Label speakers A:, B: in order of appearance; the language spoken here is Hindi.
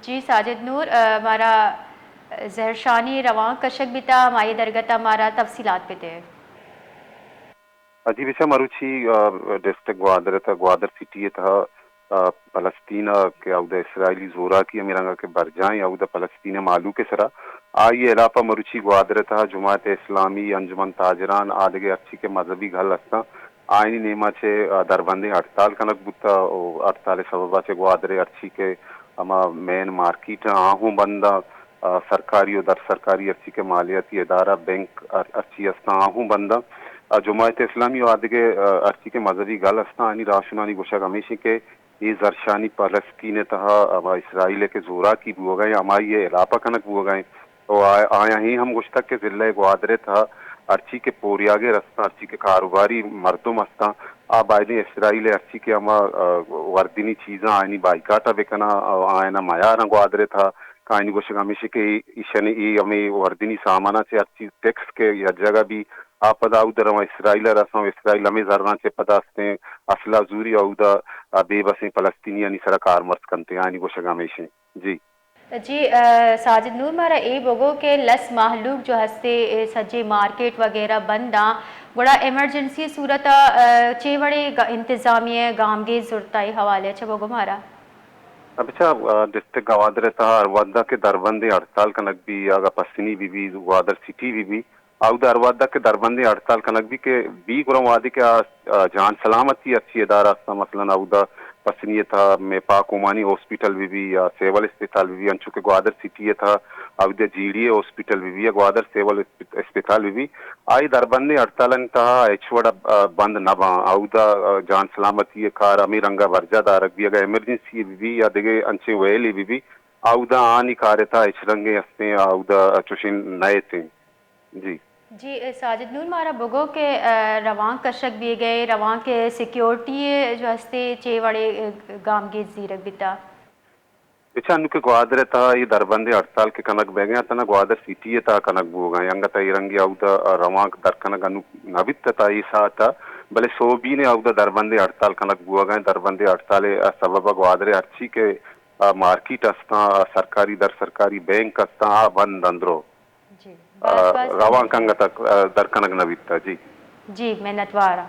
A: जी साजिद नूर हमारा जहरशानी रवां कशक बिता माई दरगता हमारा तफसीलात पे थे।
B: Adivisha Maruchi district Gwadar city था फलस्तीन के अवध इसराइली जोरा की अमीरंगा के बरजाएं अवध फलस्तीन मालू के सरा आई इलापा मरुची ग्वादर था जुमात इस्लामी अंजुमन ताजरान आदगे अच्छी के मजहबी घल अस्ता आईनी नेमा छे दरबंदे हड़ताल कनक बुता हड़ताल सबबा छे ग्वादरे अच्छी के अमा मेन मार्केट आहू बंदा सरकारी और दर सरकारी अच्छी के मालियाती इदारा बैंक अच्छी अस्ता आहू बंदा जुमात इस्लामी आदगे अर्ची के मजहबी गल अस्ता आनी राशुनानी गुशा हमेशा के ये जरशानी फलस्तीन तहा इसराइल के जोरा की बुआ गए हमारी ये इलापा कनक बुआ गए तो आया ही हम गुश तक के जिले ग्वादरे था अर्ची के पोरियागे रस्ता अर्ची के कारोबारी मर्दुम अस्ता आ बायने इसराइल अर्ची के अमा वर्दिनी चीजा आयनी बाइकाटा बेकना आयना माया ग्वादरे था कायनी गुश हमेशा के ईशने ये हमें वर्दिनी सामाना से अर्ची टैक्स के या जगह भी आपदा उधर इसराइल रसम इसराइल हमें जरना से पता असला जूरी औदा बेबसें फलस्तीनी सरा कार मर्ज करते हैं को शगामेशें जी
A: जी साजिद नूर हमारा ए बोगो के लस माहलूक जो हस्ते सजे मार्केट वगैरह बंदा बड़ा इमरजेंसी सूरत चे बड़े इंतजामिया गामगे जुरताई हवाले अच्छा बोगो हमारा
B: अच्छा डिस्ट्रिक्ट गवादर था अरवादा के दरबंदे हड़ताल कनक भी आगा पश्चिमी भी ग्वादर सिटी भी आउदा अरवादा के दरबंदे हड़ताल कनक भी के बी गुरम वादी के जान सलामती अच्छी इदारा मसलन आउदा पसनीय था में पाक ओमानी हॉस्पिटल भी या सेवल अस्पताल भी अंशु के ग्वादर सिटी था अवधि जीडीए हॉस्पिटल भी ग्वादर सेवल अस्पताल भी आई दरबंदे हड़तालन तहा एचवड़ बंद नबा औदा जान सलामती कार अमीरंगा वर्जादारक भी अगर इमरजेंसी भी या दिगे अंचे वेली भी औदा आनी कार्यता एचरंगे हस्ते औदा चुशिन नए थे जी
A: जी साजिद नूर हमारा बोगो के रवां कशक भी गए रवां के सिक्योरिटी जो हस्ते चे बड़े गामगे जीरक बिता
B: इच्छा अनुके ग्वादर था ये दरबंदे हड़ताल के कनक बेगे तना ग्वादर सिटी था कनक बुगा यंगता इरंगी औदा रवां दर कनक अनु नवित था ईसा था भले सोबी ने औदा दरबंदे हड़ताल कनक बुआ गए दरबंदे हड़ताल सबब ग्वादरे अच्छी के मार्केट अस्ता सरकारी दर सरकारी बैंक अस्ता बंद अंदरो
A: जी बस बस
B: रवां कंग तक दर कनक नवित था जी
A: जी मेहनतवारा